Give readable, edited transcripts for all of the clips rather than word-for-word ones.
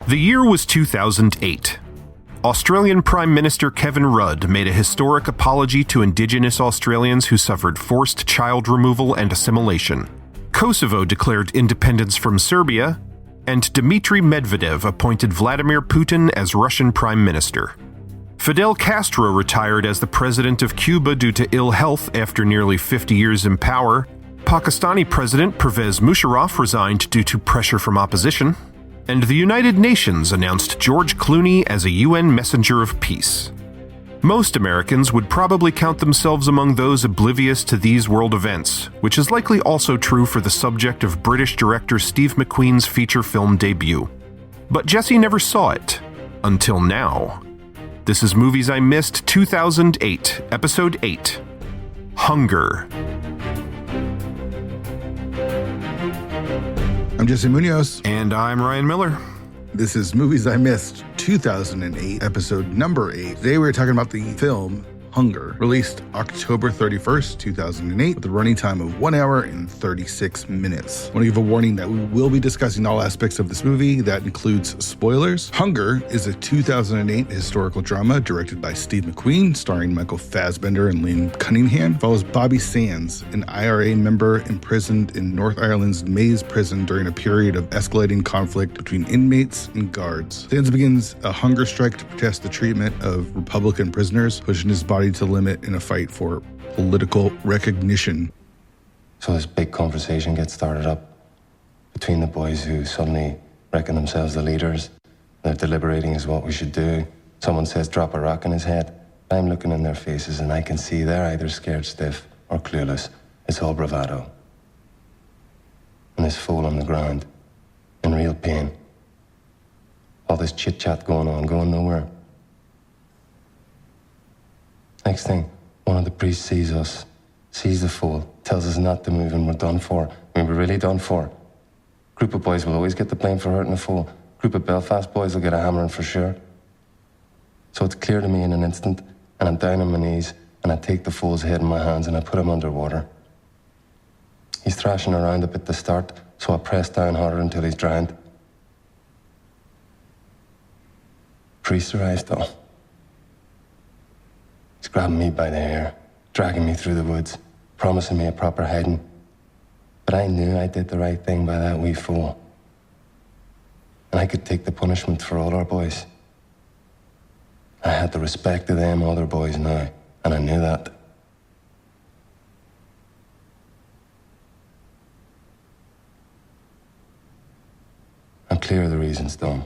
The year was 2008. Australian Prime Minister Kevin Rudd made a historic apology to Indigenous Australians who suffered forced child removal and assimilation. Kosovo declared independence from Serbia, and Dmitry Medvedev appointed Vladimir Putin as Russian Prime Minister. Fidel Castro retired as the president of Cuba due to ill health after nearly 50 years in power. Pakistani President Pervez Musharraf resigned due to pressure from opposition. And the United Nations announced George Clooney as a UN messenger of peace. Most Americans would probably count themselves among those oblivious to these world events, which is likely also true for the subject of British director Steve McQueen's feature film debut. But Jesse never saw it. Until now. This is Movies I Missed 2008, Episode 8, Hunger. I'm Jesse Munoz. And I'm Ryan Miller. This is Movies I Missed 2008, episode number 8. Today we're talking about the film Hunger, released October 31st, 2008, with a running time of 1 hour and 36 minutes. I want to give a warning that we will be discussing all aspects of this movie. That includes spoilers. Hunger is a 2008 historical drama directed by Steve McQueen, starring Michael Fassbender and Liam Cunningham. Follows Bobby Sands, an IRA member imprisoned in North Ireland's Maze prison during a period of escalating conflict between inmates and guards. Sands begins a hunger strike to protest the treatment of Republican prisoners, pushing his body to limit in a fight for political recognition. So this big conversation gets started up between the boys who suddenly reckon themselves the leaders. They're deliberating as what we should do. Someone says drop a rock in his head. I'm looking in their faces and I can see they're either scared stiff or clueless. It's all bravado. And this fool on the ground, in real pain. All this chit-chat going on, going nowhere. Next thing, one of the priests sees us, sees the fool, tells us not to move and we're done for. I mean, we're really done for. Group of boys will always get the blame for hurting the fool. Group of Belfast boys will get a hammering for sure. So it's clear to me in an instant, and I'm down on my knees, and I take the fool's head in my hands and I put him underwater. He's thrashing around a bit to start, so I press down harder until he's drowned. Priest arrives though. He's grabbing me by the hair, dragging me through the woods, promising me a proper hiding. But I knew I did the right thing by that wee fool. And I could take the punishment for all our boys. I had the respect of them other boys now, and I knew that. I'm clear of the reasons, Dom.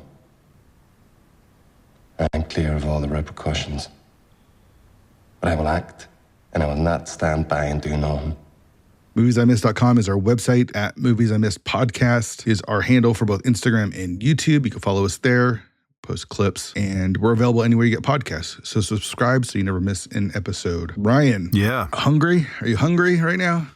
I'm clear of all the repercussions. But I will act, and I will not stand by and do nothing. MoviesIMissed.com is our website. At Movies I Missed Podcast is our handle for both Instagram and YouTube. You can follow us there, post clips, and we're available anywhere you get podcasts. So subscribe so you never miss an episode. Ryan. Yeah. Hungry? Are you hungry right now?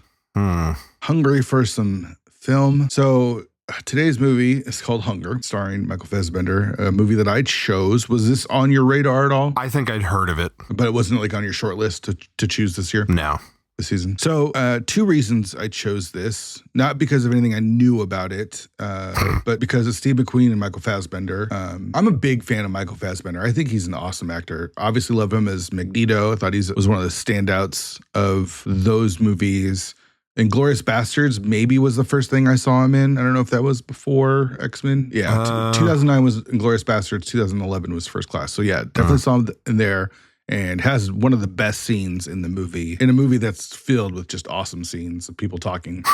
Hungry for some film. So today's movie is called Hunger, starring Michael Fassbender, a movie that I chose. Was this on your radar at all? I think I'd heard of it. But it wasn't like on your short list to choose this year? No. This season. So two reasons I chose this, not because of anything I knew about it, but because of Steve McQueen and Michael Fassbender. I'm a big fan of Michael Fassbender. I think he's an awesome actor. Obviously love him as Magneto. I thought he was one of the standouts of those movies. Inglourious Bastards maybe was the first thing I saw him in. I don't know if that was before X-Men. Yeah, 2009 was Inglourious Bastards. 2011 was First Class. So yeah, definitely saw him in there, and has one of the best scenes in the movie, in a movie that's filled with just awesome scenes of people talking.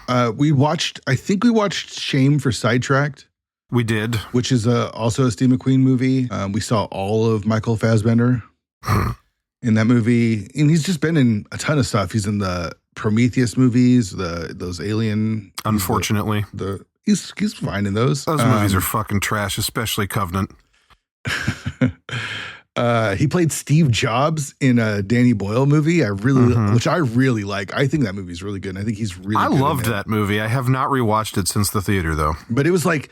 I think we watched Shame for Sidetracked. We did. Which is also a Steve McQueen movie. We saw all of Michael Fassbender in that movie. And he's just been in a ton of stuff. He's in the Prometheus movies, those Alien. Unfortunately. He's fine in those. Those movies are fucking trash, especially Covenant. He played Steve Jobs in a Danny Boyle movie. Which I really like. I think that movie's really good. And I think he's really good. I loved that movie. I have not rewatched it since the theater though. But it was like,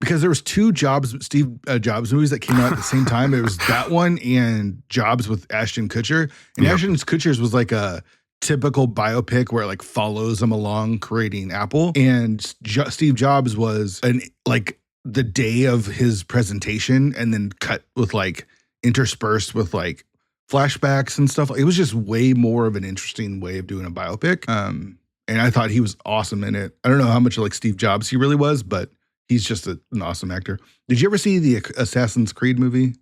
because there was two Steve Jobs movies that came out at the same time. It was that one and Jobs with Ashton Kutcher. And Ashton Kutcher's was like a typical biopic where it like follows him along creating Apple. And Steve Jobs was the day of his presentation and then cut with like interspersed with like flashbacks and stuff. It was just way more of an interesting way of doing a biopic. And I thought he was awesome in it. I don't know how much like Steve Jobs he really was, but he's just an awesome actor. Did you ever see the Assassin's Creed movie?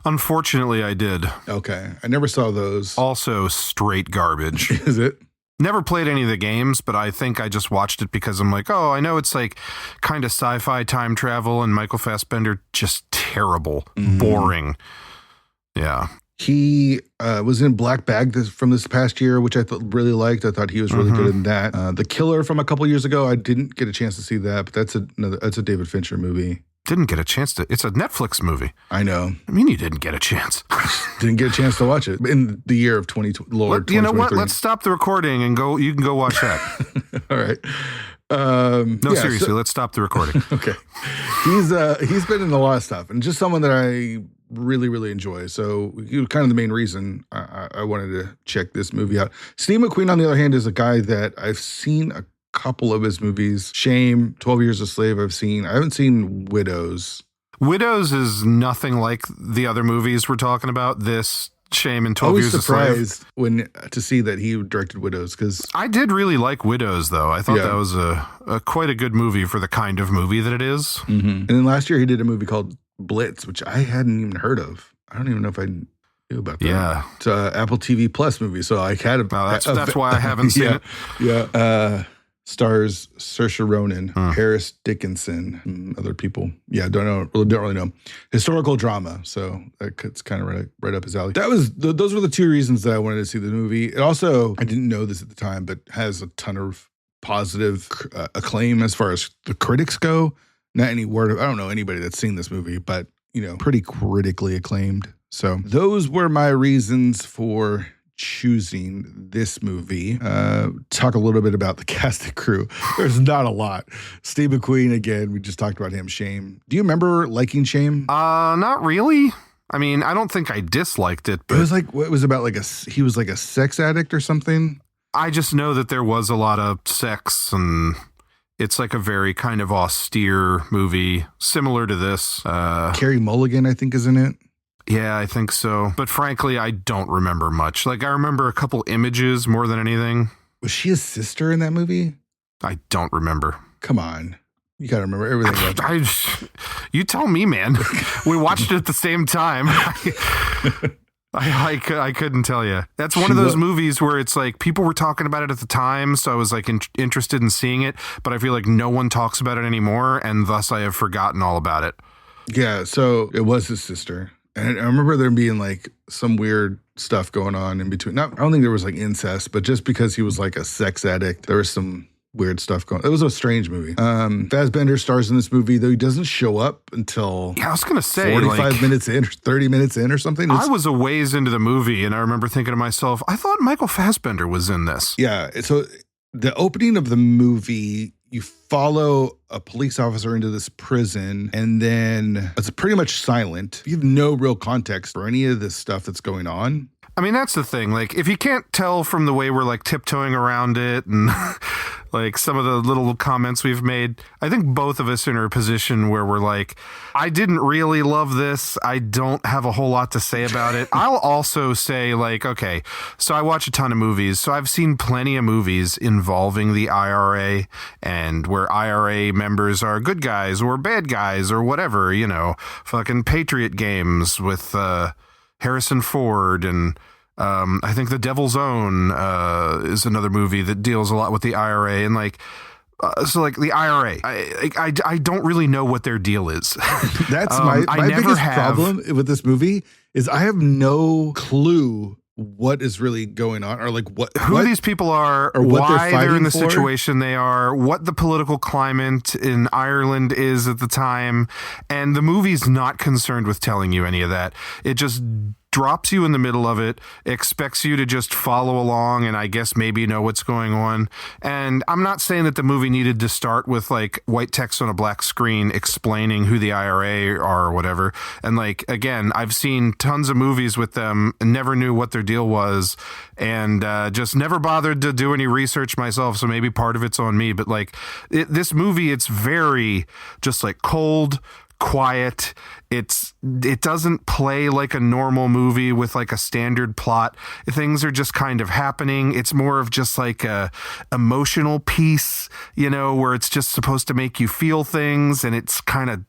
Unfortunately, I did. Okay. I never saw those. Also straight garbage. Is it? Never played any of the games, but I think I just watched it because I'm like, oh, I know it's like kind of sci-fi time travel, and Michael Fassbender just terrible, boring. Yeah. He was in Black Bag from this past year, which I really liked. I thought he was really good in that. The Killer from a couple years ago, I didn't get a chance to see that, but that's a David Fincher movie. Didn't get a chance to. It's a Netflix movie. I know. I mean, you didn't get a chance. Didn't get a chance to watch it in the year of 2020. You know what? Let's stop the recording and go. You can go watch that. All right. Seriously, let's stop the recording. Okay. He's been in a lot of stuff, and just someone that I really, really enjoy. So kind of the main reason I wanted to check this movie out. Steve McQueen, on the other hand, is a guy that I've seen a couple of his movies. Shame, 12 Years a Slave I haven't seen Widows. Widows is nothing like the other movies we're talking about. This, Shame, and 12 Years a Slave. I was surprised to see that he directed Widows, because I did really like Widows, though. I thought that was a quite a good movie for the kind of movie that it is. Mm-hmm. And then last year he did a movie called Blitz, which I hadn't even heard of. I don't even know if I knew about that. Yeah. It's an Apple TV Plus movie, so I had that's why I haven't seen it. Yeah. Stars Saoirse Ronan, Harris Dickinson, other people. Yeah, don't really know. Historical drama, so it's kind of right up his alley. Those were the two reasons that I wanted to see the movie. It also, I didn't know this at the time, but has a ton of positive acclaim as far as the critics go. Not any word of, I don't know anybody that's seen this movie, but pretty critically acclaimed. So those were my reasons for choosing this movie. Talk a little bit about the cast and crew. There's not a lot. Steve McQueen, again, we just talked about him. Shame. Do you remember liking Shame? Not really. I mean, I don't think I disliked it, but it was like, what was about he was like a sex addict or something? I just know that there was a lot of sex, and it's like a very kind of austere movie, similar to this. Carey Mulligan, I think, is in it. Yeah, I think so. But frankly, I don't remember much. Like, I remember a couple images more than anything. Was she a sister in that movie? I don't remember. Come on. You got to remember everything. You tell me, man. We watched it at the same time. I couldn't tell you. That's one of those movies where it's like people were talking about it at the time, so I was like interested in seeing it, but I feel like no one talks about it anymore, and thus I have forgotten all about it. Yeah, so it was his sister. And I remember there being like some weird stuff going on in between. I don't think there was like incest, but just because he was like a sex addict, there was some weird stuff going on. It was a strange movie. Fassbender stars in this movie, though he doesn't show up until I was going to say 45 minutes in, 30 minutes in or something. I was a ways into the movie, and I remember thinking to myself, I thought Michael Fassbender was in this. Yeah. So the opening of the movie, you follow a police officer into this prison, and then it's pretty much silent. You have no real context for any of this stuff that's going on. I mean, that's the thing. Like, if you can't tell from the way we're like tiptoeing around it and like some of the little comments we've made, I think both of us are in a position where we're like, I didn't really love this. I don't have a whole lot to say about it. I'll also say, like, okay, so I watch a ton of movies. So I've seen plenty of movies involving the IRA and where IRA members are good guys or bad guys or whatever, fucking Patriot Games with Harrison Ford, and I think The Devil's Own is another movie that deals a lot with the IRA, and so the IRA, I don't really know what their deal is. That's my biggest problem with this movie is I have no clue what is really going on, or like who these people are, or why they're in the situation they are, what the political climate in Ireland is at the time. And the movie's not concerned with telling you any of that. It just drops you in the middle of it, expects you to just follow along and I guess maybe know what's going on. And I'm not saying that the movie needed to start with like white text on a black screen explaining who the IRA are or whatever. And like, again, I've seen tons of movies with them and never knew what their deal was and just never bothered to do any research myself. So maybe part of it's on me, but like this movie, it's very just like cold, quiet. It doesn't play like a normal movie with like a standard plot. Things are just kind of happening. It's more of just like a emotional piece, you know, where it's just supposed to make you feel things, and it's kind of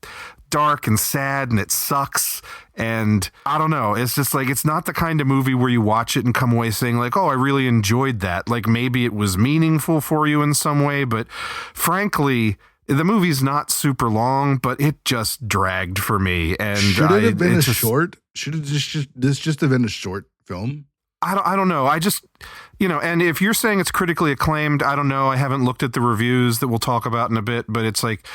dark and sad and it sucks. And I don't know, it's just like, it's not the kind of movie where you watch it and come away saying like, oh, I really enjoyed that. Like maybe it was meaningful for you in some way, but frankly, the movie's not super long, but it just dragged for me. And should it have been short? Should it just have been a short film? I don't know. I just, you know, and if you're saying it's critically acclaimed, I don't know. I haven't looked at the reviews that we'll talk about in a bit, but it's like,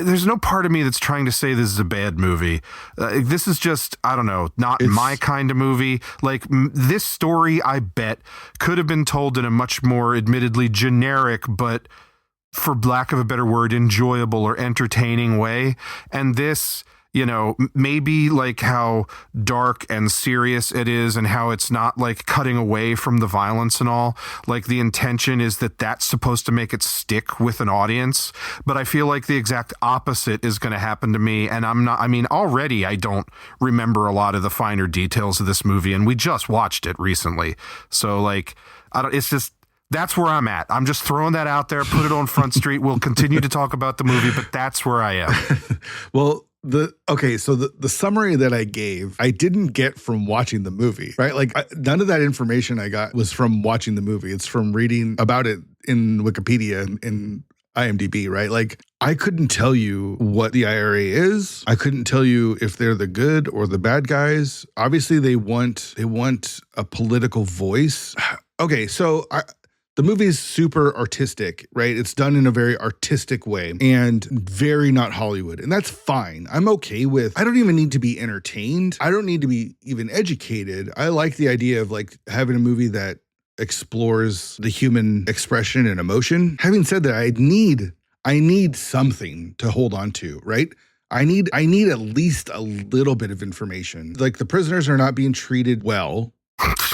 there's no part of me that's trying to say this is a bad movie. This is just, I don't know, not my kind of movie. Like this story, I bet, could have been told in a much more admittedly generic, but for lack of a better word, enjoyable or entertaining way. And this, you know, maybe like how dark and serious it is and how it's not like cutting away from the violence and all. Like the intention is that that's supposed to make it stick with an audience. But I feel like the exact opposite is going to happen to me. And already I don't remember a lot of the finer details of this movie. And we just watched it recently. So like, that's where I'm at. I'm just throwing that out there, put it on Front Street. We'll continue to talk about the movie, but that's where I am. Well, the summary that I gave, I didn't get from watching the movie, right? Like none of that information I got was from watching the movie. It's from reading about it in Wikipedia and IMDb, right? Like I couldn't tell you what the IRA is. I couldn't tell you if they're the good or the bad guys. Obviously they want a political voice. Okay, so the movie is super artistic, right? It's done in a very artistic way and very not Hollywood. And that's fine. I'm okay with, I don't even need to be entertained. I don't need to be even educated. I like the idea of like having a movie that explores the human expression and emotion. Having said that, I need something to hold on to, right? I need at least a little bit of information. Like the prisoners are not being treated well.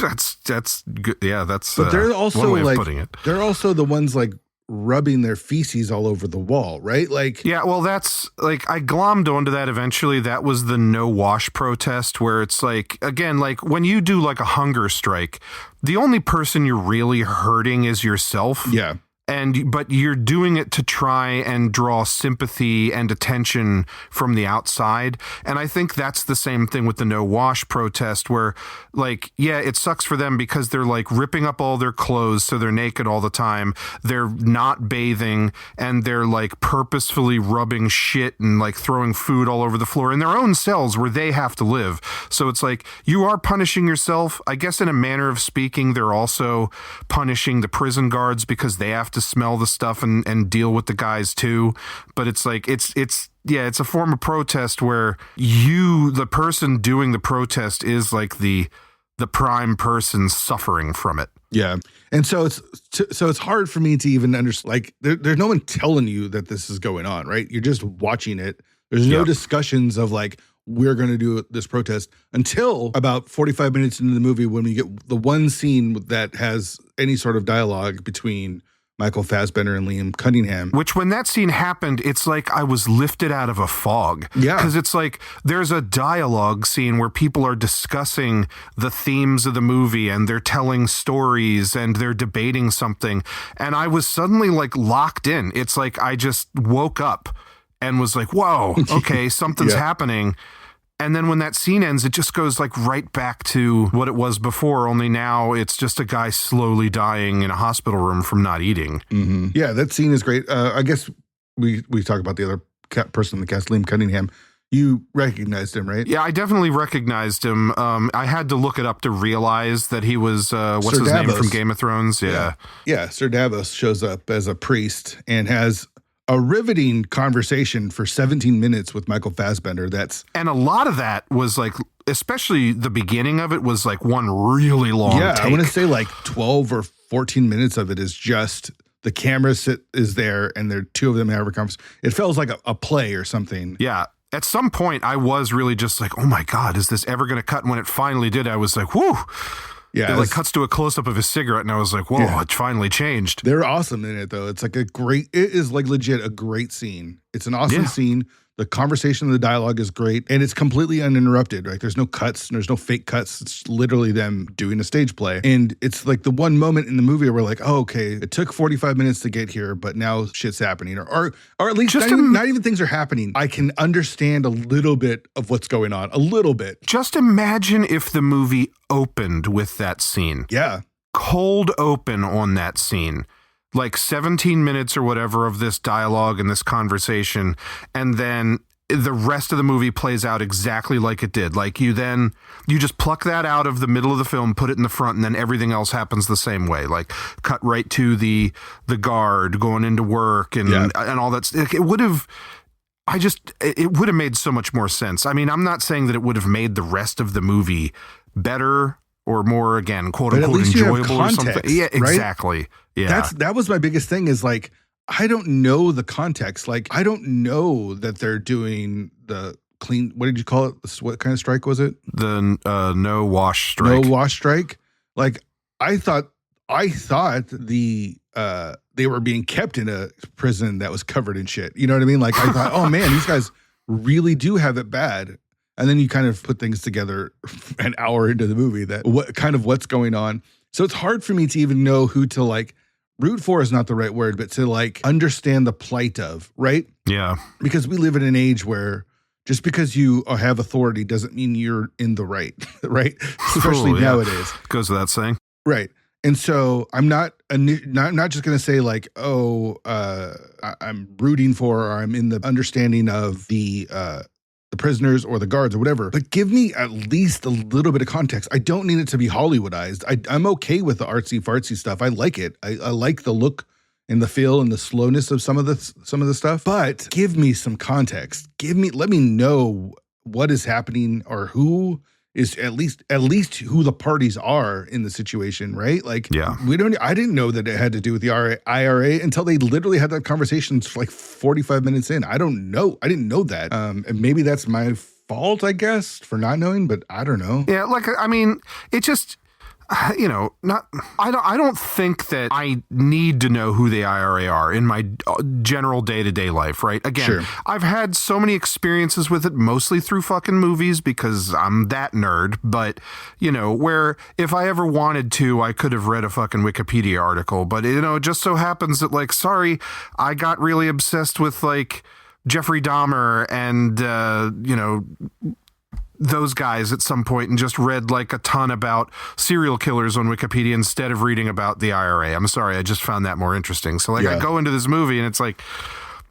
That's good. Yeah, that's but they're also one way like of putting it. They're also the ones like rubbing their feces all over the wall, right? Like, yeah, well, that's like I glommed onto that eventually. That was the no wash protest, where it's like, again, like when you do like a hunger strike, the only person you're really hurting is yourself. Yeah. But you're doing it to try and draw sympathy and attention from the outside. And I think that's the same thing with the no wash protest, where like, yeah, it sucks for them because they're like ripping up all their clothes so they're naked all the time. They're not bathing and they're like purposefully rubbing shit and like throwing food all over the floor in their own cells where they have to live. So it's like you are punishing yourself. I guess in a manner of speaking, they're also punishing the prison guards because they have to smell the stuff and deal with the guys too. But it's like it's a form of protest where the person doing the protest is like the prime person suffering from it. Yeah. And so it's hard for me to even understand, like there's no one telling you that this is going on, right? You're just watching it. There's no discussions of like, we're going to do this protest until about 45 minutes into the movie when we get the one scene that has any sort of dialogue between Michael Fassbender and Liam Cunningham. Which when that scene happened, it's like I was lifted out of a fog. Yeah. Because it's like there's a dialogue scene where people are discussing the themes of the movie and they're telling stories and they're debating something. And I was suddenly like locked in. It's like I just woke up and was like, whoa, okay, something's happening. And then when that scene ends, it just goes like right back to what it was before, only now it's just a guy slowly dying in a hospital room from not eating. Mm-hmm. Yeah, that scene is great. I guess we talk about the other person in the cast, Liam Cunningham. You recognized him, right? Yeah, I definitely recognized him. I had to look it up to realize that he was, what's Sir his Davos. name from Game of Thrones? Yeah, Sir Davos shows up as a priest and has a riveting conversation for 17 minutes with Michael Fassbender. And a lot of that was like especially the beginning of it was like one really long take. I want to say like 12 or 14 minutes of it is just the camera is there and there are two of them having a conversation. It feels like a play or something. Yeah. At some point, I was really just like, oh my God, is this ever going to cut? And when it finally did, I was like, whoo. Yeah. It like cuts to a close-up of his cigarette, and I was like, whoa, It finally changed. They're awesome in it, though. It's like it is like legit a great scene. It's an awesome scene. The conversation and the dialogue is great, and it's completely uninterrupted, right? There's no cuts, there's no fake cuts. It's literally them doing a stage play. And it's like the one moment in the movie where we're like, oh, okay, it took 45 minutes to get here, but now shit's happening. Or at least not even things are happening. I can understand a little bit of what's going on, a little bit. Just imagine if the movie opened with that scene. Yeah. Cold open on that scene. Like 17 minutes or whatever of this dialogue and this conversation, and then the rest of the movie plays out exactly like it did. Like you just pluck that out of the middle of the film, put it in the front, and then everything else happens the same way. Like cut right to the guard going into work and all that. It would have made so much more sense. I mean, I'm not saying that it would have made the rest of the movie better or more, again, quote unquote, enjoyable or something. Yeah, exactly. Right? Yeah. That was my biggest thing is like, I don't know the context. Like, I don't know that they're doing the clean, what did you call it? What kind of strike was it? The no wash strike. No wash strike. Like, I thought they were being kept in a prison that was covered in shit. You know what I mean? Like, I thought, oh man, these guys really do have it bad. And then you kind of put things together an hour into the movie what's going on. So it's hard for me to even know who to like root for is not the right word, but to like understand the plight of, right? Yeah. Because we live in an age where just because you have authority doesn't mean you're in the right, right? Especially nowadays. Goes without saying. Right. And so I'm not just going to say like, I'm rooting for or I'm in the understanding of the prisoners or the guards or whatever, but give me at least a little bit of context. I don't need it to be Hollywoodized. I'm okay with the artsy fartsy stuff. I like it. I like the look and the feel and the slowness of some of the stuff, but give me some context. Let me know what is happening or who is at least who the parties are in the situation, right? Like, I didn't know that it had to do with the IRA until they literally had that conversation like 45 minutes in. I didn't know that. And maybe that's my fault, I guess, for not knowing, but I don't know. Yeah. Like, I mean, it just, I don't think that I need to know who the IRA are in my general day-to-day life, right? Again, I've had so many experiences with it, mostly through fucking movies because I'm that nerd, but, where if I ever wanted to, I could have read a fucking Wikipedia article, but, it just so happens that, like, sorry, I got really obsessed with, like, Jeffrey Dahmer and, those guys at some point and just read like a ton about serial killers on Wikipedia instead of reading about the IRA. I'm sorry, I just found that more interesting. So I go into this movie and it's like,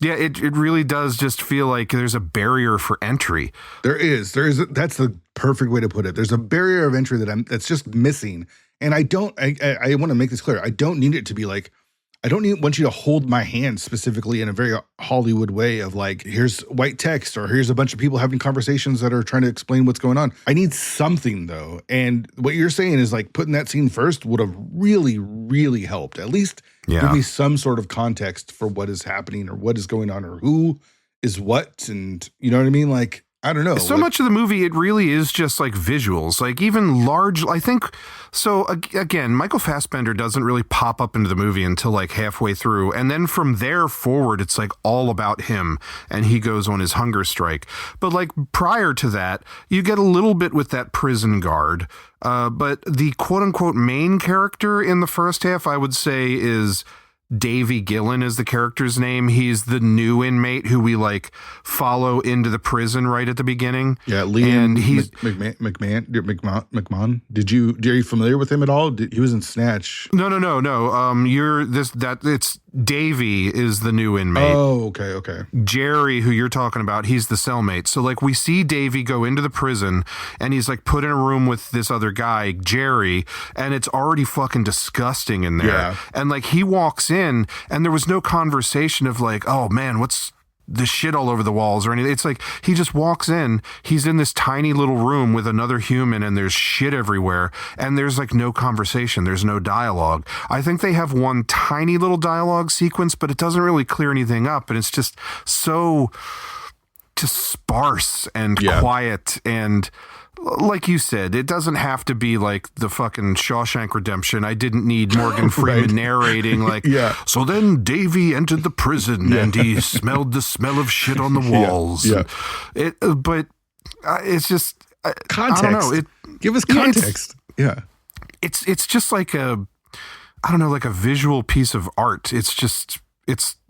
it really does just feel like there's a barrier for entry. There is. That's the perfect way to put it. There's a barrier of entry that's just missing. And I want to make this clear. I don't need it to be like, I don't want you to hold my hand specifically in a very Hollywood way of like, here's white text or here's a bunch of people having conversations that are trying to explain what's going on. I need something though. And what you're saying is like putting that scene first would have really, really helped. At least give me some sort of context for what is happening or what is going on or who is what. And you know what I mean? Like, I don't know. So much of the movie, it really is just like visuals, like even large, I think. So again, Michael Fassbender doesn't really pop up into the movie until like halfway through. And then from there forward, it's like all about him and he goes on his hunger strike. But like prior to that, you get a little bit with that prison guard. But the quote unquote main character in the first half, I would say is Davy Gillen is the character's name. He's the new inmate who we like follow into the prison right at the beginning. Yeah, Liam and he's McMahon. Are you familiar with him at all? He was in Snatch. No. It's Davy is the new inmate. Oh, okay. Jerry, who you're talking about, he's the cellmate. So like we see Davy go into the prison and he's like put in a room with this other guy, Jerry, and it's already fucking disgusting in there. Yeah. And like he walks in and there was no conversation of like, oh man, what's the shit all over the walls or anything. It's like he just walks in, he's in this tiny little room with another human and there's shit everywhere and there's like no conversation, there's no dialogue. I think they have one tiny little dialogue sequence, but it doesn't really clear anything up, and it's just so just sparse and quiet. And like you said, it doesn't have to be like the fucking Shawshank Redemption. I didn't need Morgan Freeman narrating like, so then Davy entered the prison and he smelled the smell of shit on the walls. But it's just context. I don't know. Give us context. It's just like a, I don't know, like a visual piece of art. It's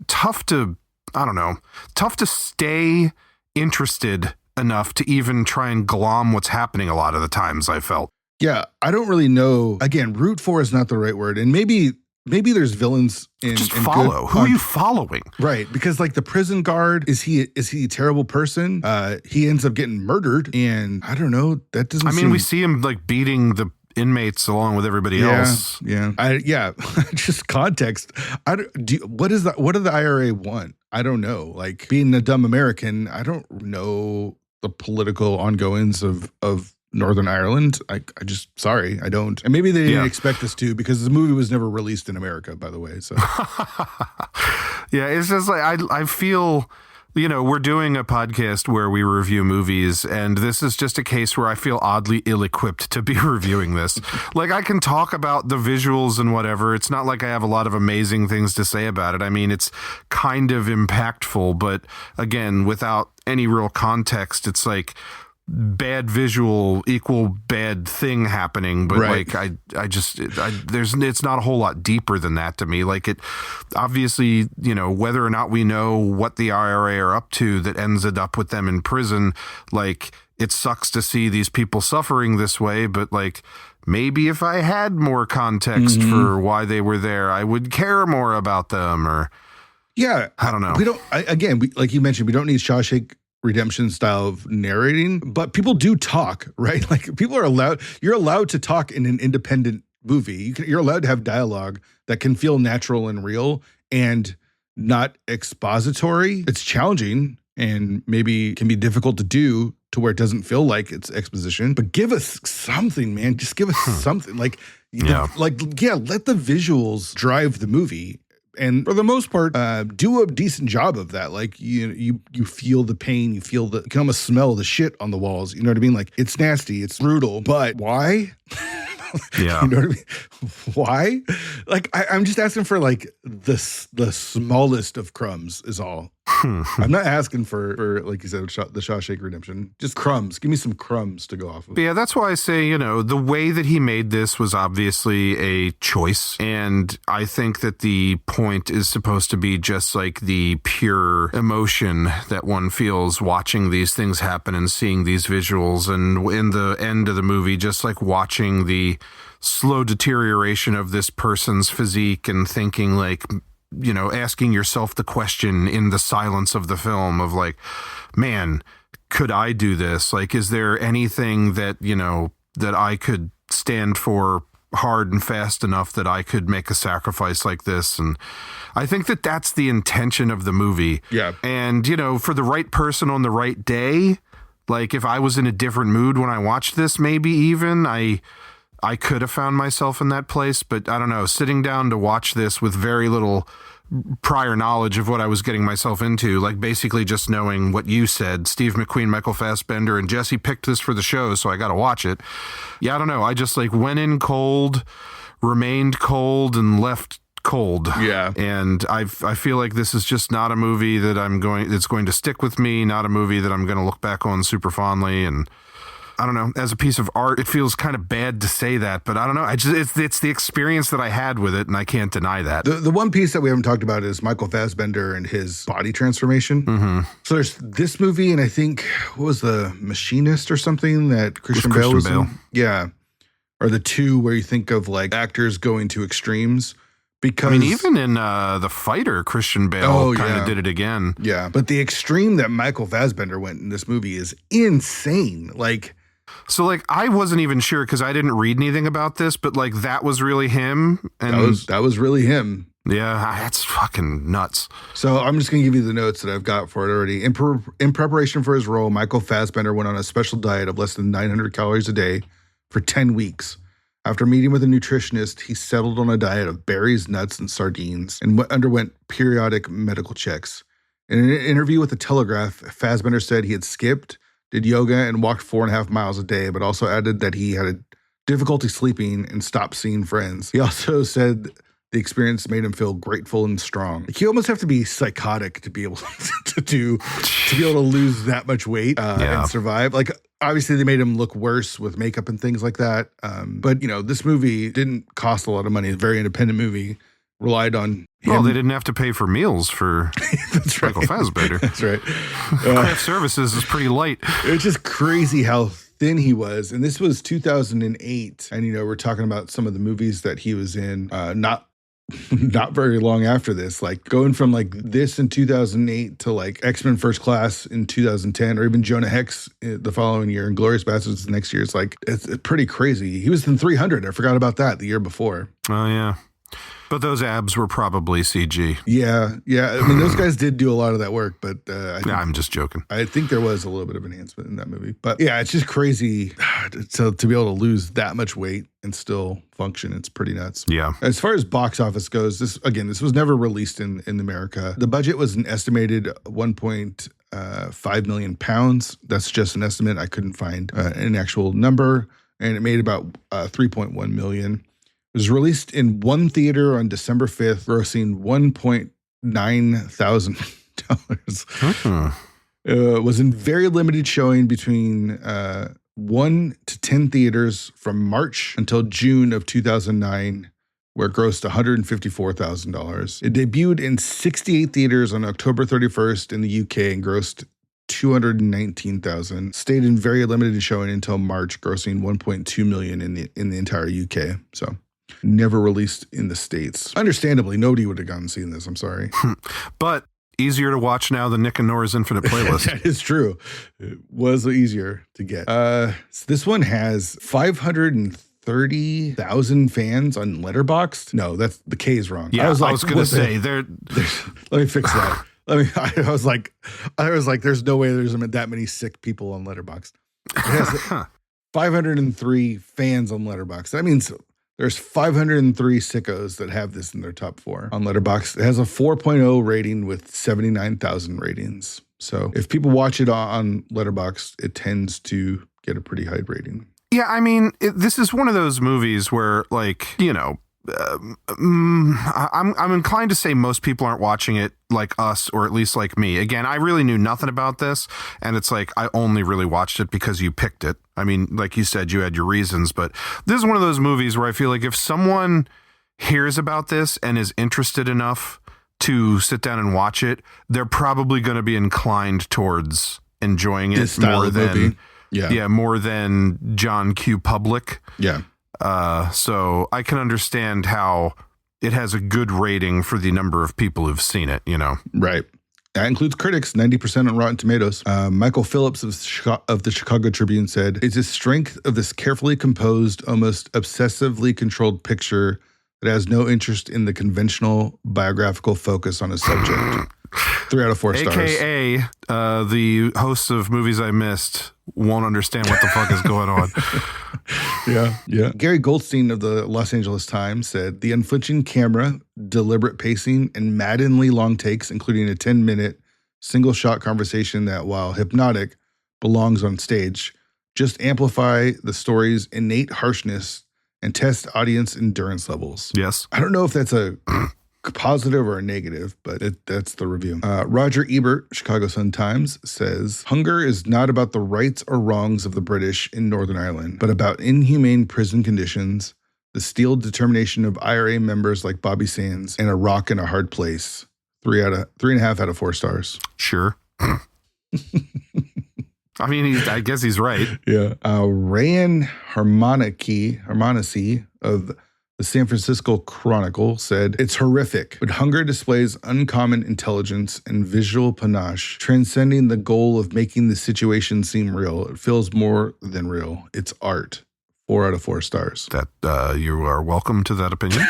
tough to, I don't know, tough to stay interested enough to even try and glom what's happening a lot of the times, I felt. Yeah, I don't really know. Again, root for is not the right word. And maybe there's villains in just follow. Who are you following? Right, because like the prison guard, is he a terrible person? He ends up getting murdered, and I don't know. That doesn't. I mean, we see him like beating the inmates along with everybody else. Just context. What do the IRA want? I don't know. Like, being a dumb American, I don't know the political ongoings of Northern Ireland. I just, sorry, I don't. And maybe they didn't expect us to, because the movie was never released in America, by the way. So it's just like I feel, we're doing a podcast where we review movies, and this is just a case where I feel oddly ill-equipped to be reviewing this. Like, I can talk about the visuals and whatever. It's not like I have a lot of amazing things to say about it. I mean, it's kind of impactful, but again, without any real context, it's like bad visual equal bad thing happening, but like it's not a whole lot deeper than that to me. Like, it obviously, whether or not we know what the IRA are up to that ends it up with them in prison, like, it sucks to see these people suffering this way, but like, maybe if I had more context for why they were there, I would care more about them. Or I don't know. We don't, like you mentioned, we don't need Shawshank Redemption style of narrating, but people do talk, right? Like, you're allowed to talk in an independent movie. You're allowed to have dialogue that can feel natural and real and not expository. It's challenging and maybe can be difficult to do to where it doesn't feel like it's exposition, but give us something, man. Just give us something. Like, let the visuals drive the movie. And for the most part, do a decent job of that. Like, you feel the pain, you can almost smell the shit on the walls. You know what I mean? Like, it's nasty, it's brutal, but why? Yeah. You know what I mean? Why? Like, I'm just asking for like the smallest of crumbs is all. I'm not asking for like you said, the Shawshank Redemption. Just crumbs. Give me some crumbs to go off of. But yeah, that's why I say, the way that he made this was obviously a choice. And I think that the point is supposed to be just like the pure emotion that one feels watching these things happen and seeing these visuals. And in the end of the movie, just like watching the slow deterioration of this person's physique and thinking like, asking yourself the question in the silence of the film of like, man, could I do this? Like, is there anything that, that I could stand for hard and fast enough that I could make a sacrifice like this? And I think that that's the intention of the movie. Yeah. And, for the right person on the right day, like if I was in a different mood when I watched this, maybe even I could have found myself in that place, but I don't know, sitting down to watch this with very little prior knowledge of what I was getting myself into, like basically just knowing what you said, Steve McQueen, Michael Fassbender, and Jesse picked this for the show, so I got to watch it. Yeah, I don't know. I just like went in cold, remained cold, and left cold. Yeah. And I feel like this is just not a movie that that's going to stick with me, not a movie that I'm going to look back on super fondly. And I don't know, as a piece of art, it feels kind of bad to say that, but I don't know. It's the experience that I had with it, and I can't deny that. The one piece that we haven't talked about is Michael Fassbender and his body transformation. Mm-hmm. So there's this movie, and I think, what was The Machinist or something that Christian Bale was in? Yeah. Or the two where you think of like actors going to extremes. Because I mean, even in The Fighter, Christian Bale kind of did it again. Yeah. But the extreme that Michael Fassbender went in this movie is insane. So, like, I wasn't even sure because I didn't read anything about this, but, like, that was really him? And that was really him. Yeah, that's fucking nuts. So I'm just going to give you the notes that I've got for it already. In preparation for his role, Michael Fassbender went on a special diet of less than 900 calories a day for 10 weeks. After meeting with a nutritionist, he settled on a diet of berries, nuts, and sardines and underwent periodic medical checks. In an interview with The Telegraph, Fassbender said he had skipped, did yoga, and walked 4.5 miles a day, but also added that he had difficulty sleeping and stopped seeing friends. He also said the experience made him feel grateful and strong. Like, you almost have to be psychotic to be able to be able to lose that much weight and survive. Like, obviously they made him look worse with makeup and things like that. But this movie didn't cost a lot of money. It's a very independent movie. Relied on him. Well, they didn't have to pay for meals for That's right. Michael Fassbender. That's right. Craft services is pretty light. It's just crazy how thin he was. And this was 2008. And, we're talking about some of the movies that he was in, not very long after this, like going from like this in 2008 to like X-Men First Class in 2010, or even Jonah Hex the following year and Glorious Bastards the next year. It's pretty crazy. He was in 300. I forgot about that the year before. Oh, yeah. But those abs were probably CG. Yeah. I mean, those guys did do a lot of that work, but I'm just joking. I think there was a little bit of enhancement in that movie. But yeah, it's just crazy to be able to lose that much weight and still function. It's pretty nuts. Yeah. As far as box office goes, this was never released in America. The budget was an estimated 1.5 million pounds. That's just an estimate. I couldn't find an actual number. And it made about 3.1 million. It was released in one theater on December 5th, grossing $1.9 thousand. Was in very limited showing between 1 to 10 theaters from March until June of 2009, where it grossed $154,000. It debuted in 68 theaters on October 31st in the UK and grossed $219,000. Stayed in very limited showing until March, grossing $1.2 million in the entire UK. So never released in the States. Understandably, nobody would have gone and seen this. I'm sorry. But easier to watch now than Nick and Nora's Infinite Playlist. That is true. It was easier to get. So this one has 530,000 fans on Letterboxd. No, that's the K is wrong. Yeah, I was going to say let me fix that. I was like, there's no way there's that many sick people on Letterboxd. It has 503 fans on Letterboxd. That means there's 503 sickos that have this in their top 4 on Letterboxd. It has a 4.0 rating with 79,000 ratings. So if people watch it on Letterboxd, it tends to get a pretty high rating. Yeah, I mean, this is one of those movies where, like, I'm inclined to say most people aren't watching it like us, or at least like me. Again, I really knew nothing about this, and it's like I only really watched it because you picked it. I mean, like you said, you had your reasons, but this is one of those movies where I feel like if someone hears about this and is interested enough to sit down and watch it, they're probably going to be inclined towards enjoying it more than more than John Q. Public. Yeah. So I can understand how it has a good rating for the number of people who've seen it, Right. That includes critics, 90% on Rotten Tomatoes. Michael Phillips of the Chicago Tribune said, "It's the strength of this carefully composed, almost obsessively controlled picture that has no interest in the conventional biographical focus on a subject." 3 out of 4 stars. AKA the hosts of Movies I Missed won't understand what the fuck is going on. Yeah. Gary Goldstein of the Los Angeles Times said, "The unflinching camera, deliberate pacing, and maddeningly long takes, including a 10-minute single-shot conversation that, while hypnotic, belongs on stage, just amplify the story's innate harshness and test audience endurance levels." Yes. I don't know if that's a positive or a negative, but that's the review. Roger Ebert, Chicago Sun-Times, says, "Hunger is not about the rights or wrongs of the British in Northern Ireland, but about inhumane prison conditions, the steeled determination of IRA members like Bobby Sands, and a rock in a hard place." 3.5 out of 4 stars. Sure. I mean, I guess he's right. Yeah. Rian Harmonici of the San Francisco Chronicle said, "It's horrific, but Hunger displays uncommon intelligence and visual panache, transcending the goal of making the situation seem real. It feels more than real. It's art." 4 out of 4 stars. That you are welcome to that opinion.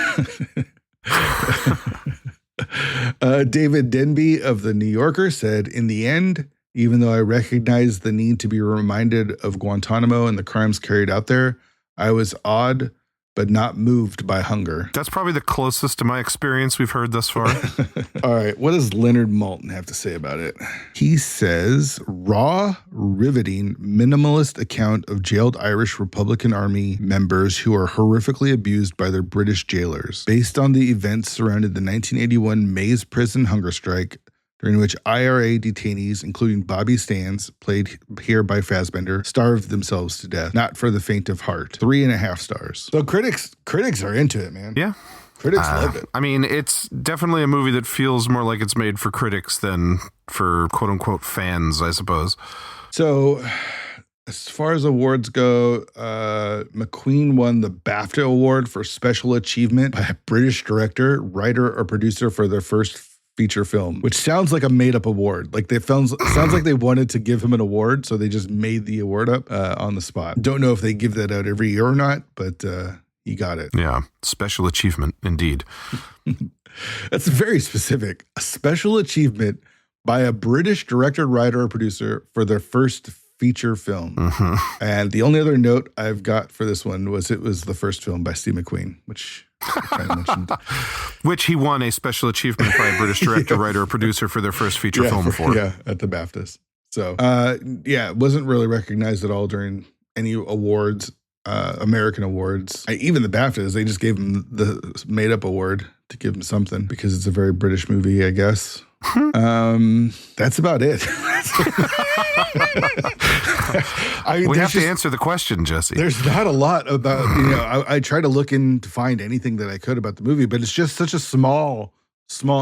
David Denby of The New Yorker said, in the end, even though I recognize the need to be reminded of Guantanamo and the crimes carried out there, I was awed but not moved by hunger. That's probably the closest to my experience we've heard thus far. All right. What does Leonard Maltin have to say about it? He says, raw, riveting, minimalist account of jailed Irish Republican Army members who are horrifically abused by their British jailers. Based on the events surrounding the 1981 Maze prison hunger strike, during which IRA detainees, including Bobby Stans, played here by Fassbender, starved themselves to death. Not for the faint of heart. 3.5 stars. So critics are into it, man. Yeah. Critics love it. I mean, it's definitely a movie that feels more like it's made for critics than for quote unquote fans, I suppose. So as far as awards go, McQueen won the BAFTA Award for Special Achievement by a British director, writer, or producer for their first feature film, which sounds like a made-up award. Like sounds like they wanted to give him an award, so they just made the award up on the spot. Don't know if they give that out every year or not, but he got it. Yeah, special achievement, indeed. That's very specific. A special achievement by a British director, writer, or producer for their first feature film. Mm-hmm. And the only other note I've got for this one was it was the first film by Steve McQueen, which I kind of mentioned. Which he won a special achievement by a British director, writer, or producer for their first feature film for. Yeah, at the BAFTAs. So, it wasn't really recognized at all during any awards, American awards. Even the BAFTAs, they just gave him the made-up award to give him something because it's a very British movie, I guess. That's about it. We have to answer the question, Jesse. There's not a lot about, I try to look in to find anything that I could about the movie, but it's just such a small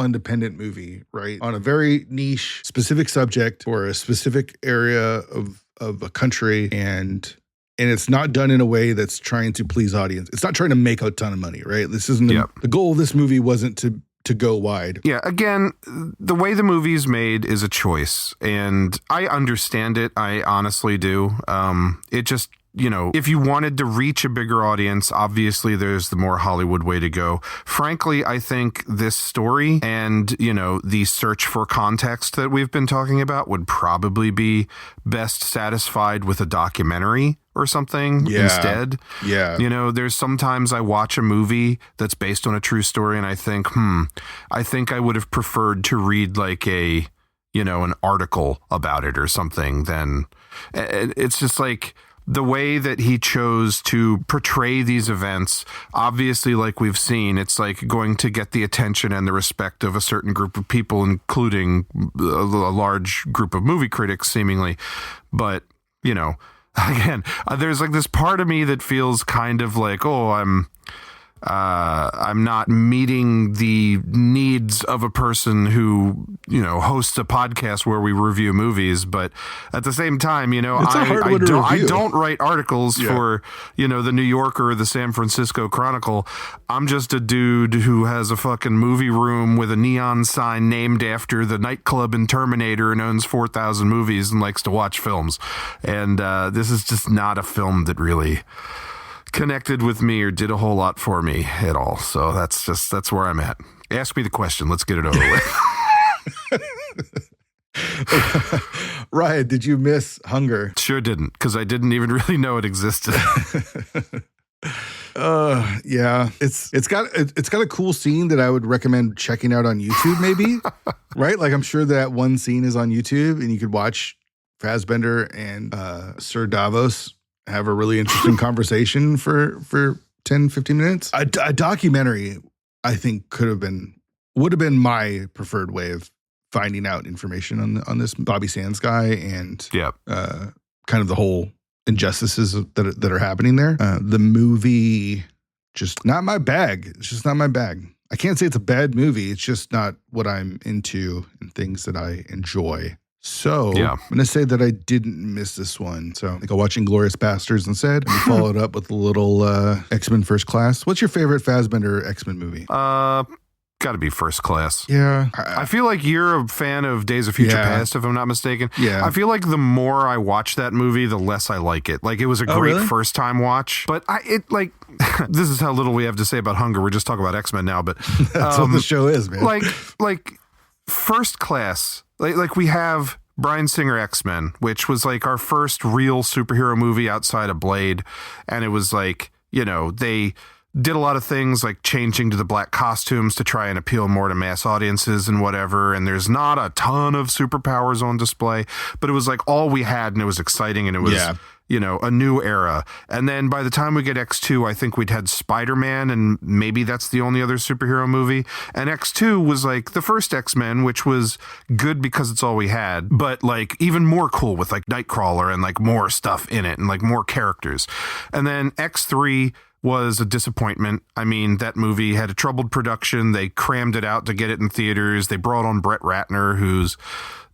independent movie, right? On a very niche, specific subject or a specific area of a country, and it's not done in a way that's trying to please audience. It's not trying to make a ton of money, right? This isn't the goal of this movie wasn't to go wide. Yeah, again, the way the movie's made is a choice, and I understand it. I honestly do. It just, if you wanted to reach a bigger audience, obviously there's the more Hollywood way to go. Frankly, I think this story and, the search for context that we've been talking about would probably be best satisfied with a documentary or something instead. Yeah. There's sometimes I watch a movie that's based on a true story and I think, I think I would have preferred to read like an article about it or something. Then it's just like the way that he chose to portray these events, obviously, like we've seen, it's like going to get the attention and the respect of a certain group of people, including a large group of movie critics, seemingly. But, again, there's like this part of me that feels kind of like, I'm not meeting the needs of a person who, hosts a podcast where we review movies. But at the same time, I don't write articles for, the New Yorker or the San Francisco Chronicle. I'm just a dude who has a fucking movie room with a neon sign named after the nightclub in Terminator and owns 4,000 movies and likes to watch films. And this is just not a film that really connected with me or did a whole lot for me at all. So that's where I'm at. Ask me the question. Let's get it over with. Rian, did you miss Hunger? Sure didn't, because I didn't even really know it existed. Yeah, it's got a cool scene that I would recommend checking out on YouTube, maybe. Right? Like I'm sure that one scene is on YouTube and you could watch Fassbender and Sir Davos have a really interesting conversation for 10, 15 minutes. A documentary, I think, would have been my preferred way of finding out information on this Bobby Sands guy and kind of the whole injustices that are happening there. The movie, just not my bag. It's just not my bag. I can't say it's a bad movie. It's just not what I'm into and things that I enjoy. So I'm going to say that I didn't miss this one. So I think I'll watch Inglourious Basterds instead and follow it up with a little X-Men First Class. What's your favorite Fassbender X-Men movie? Got to be First Class. Yeah. I feel like you're a fan of Days of Future Past, if I'm not mistaken. Yeah. I feel like the more I watch that movie, the less I like it. Like, it was a great first time watch, but this is how little we have to say about Hunger. We're just talking about X-Men now, but that's what the show is, man. Like First Class, like we have Bryan Singer X-Men, which was like our first real superhero movie outside of Blade. And it was like, they did a lot of things like changing to the black costumes to try and appeal more to mass audiences and whatever. And there's not a ton of superpowers on display, but it was like all we had, and it was exciting, and it was, a new era. And then by the time we get X2, I think we'd had Spider-Man, and maybe that's the only other superhero movie. And X2 was like the first X-Men, which was good because it's all we had, but like even more cool with like Nightcrawler and like more stuff in it and like more characters. And then X3 was a disappointment. I mean, that movie had a troubled production. They crammed it out to get it in theaters. They brought on Brett Ratner, who's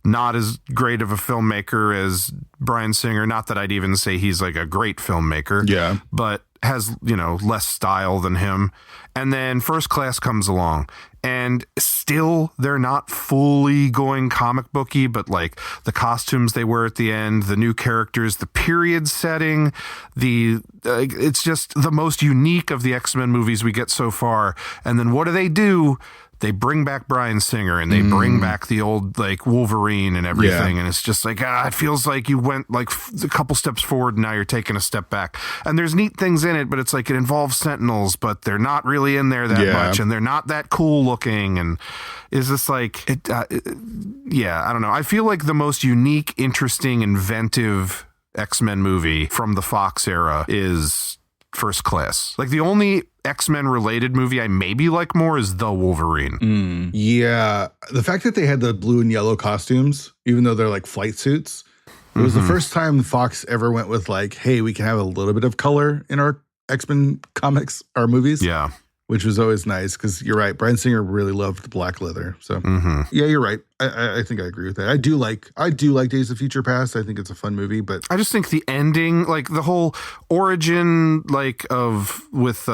not as great of a filmmaker as Bryan Singer. Not that I'd even say he's like a great filmmaker, but has, less style than him. And then First Class comes along, and still they're not fully going comic booky, but like the costumes they wear at the end, the new characters, the period setting, it's just the most unique of the X-Men movies we get so far. And then what do? They bring back Bryan Singer, and they bring back the old like Wolverine and everything. And it's just like, it feels like you went like a couple steps forward and now you're taking a step back. And there's neat things in it, but it's like it involves Sentinels, but they're not really in there that much, and they're not that cool looking. And is this like, I don't know. I feel like the most unique, interesting, inventive X-Men movie from the Fox era is First Class. Like the only X-Men related movie I maybe like more is The Wolverine. Yeah. The fact that they had the blue and yellow costumes, even though they're like flight suits, it was the first time Fox ever went with like, hey, we can have a little bit of color in our X-Men comics, our movies. Yeah. Which was always nice, because you're right. Bryan Singer really loved black leather. So yeah, you're right. I think I agree with that. I do like Days of Future Past. I think it's a fun movie, but I just think the ending, like the whole origin, like with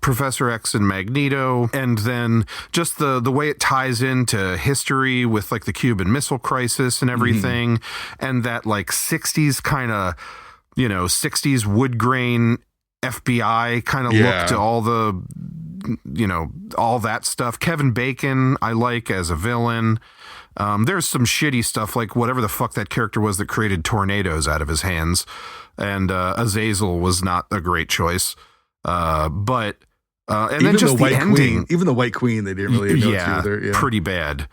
Professor X and Magneto, and then just the way it ties into history with like the Cuban Missile Crisis and everything, and that like 60s kind of, 60s wood grain FBI kind of look to all the, all that stuff. Kevin Bacon, I like as a villain. There's some shitty stuff, like whatever the fuck that character was that created tornadoes out of his hands. And Azazel was not a great choice. And then just the ending. Even the White Queen, they didn't really know either. Yeah, pretty bad.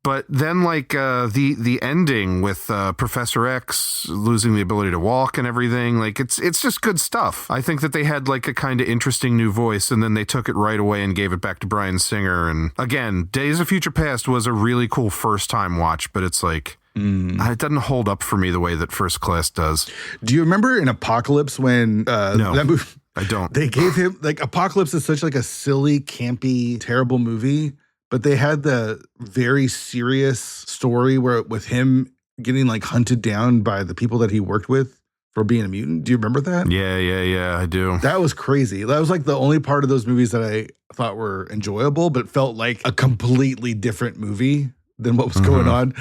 But then like the ending with Professor X losing the ability to walk and everything, like it's just good stuff. I think that they had like a kind of interesting new voice, and then they took it right away and gave it back to Bryan Singer. And again, Days of Future Past was a really cool first time watch, but it's like it doesn't hold up for me the way that First Class does. Do you remember in Apocalypse when no, that movie? I don't. They gave him like Apocalypse is such like a silly, campy, terrible movie. But they had the very serious story with him getting like hunted down by the people that he worked with for being a mutant. Do you remember that? Yeah, I do. That was crazy. That was like the only part of those movies that I thought were enjoyable, but felt like a completely different movie than what was going on.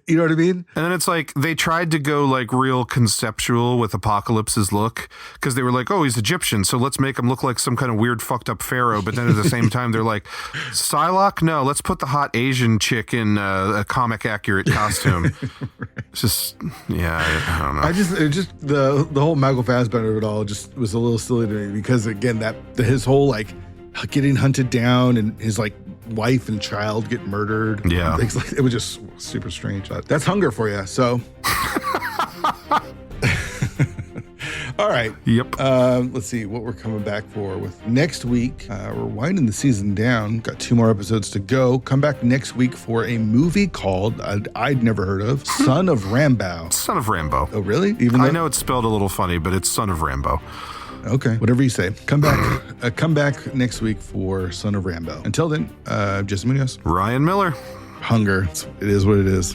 You know what I mean? And then it's like they tried to go like real conceptual with Apocalypse's look, because they were like, oh, he's Egyptian, so let's make him look like some kind of weird fucked up pharaoh. But then at the same time, they're like, Psylocke? No, let's put the hot Asian chick in a comic accurate costume. Right. It's just, I don't know. The whole Michael Fassbender of it all just was a little silly to me, because again, his whole like getting hunted down and his like wife and child get murdered. Yeah. Things like, it was just super strange. That's Hunger for you. So, all right. Yep. Let's see what we're coming back for with next week. We're winding the season down. Got 2 more episodes to go. Come back next week for a movie called I'd never heard of, Son of Rambo. Son of Rambo. Oh, really? I know it's spelled a little funny, but it's Son of Rambo. Okay, whatever you say. Come back next week for Son of Rambo. Until then, Jesse Munoz. Ryan Miller. Hunger. It is what it is.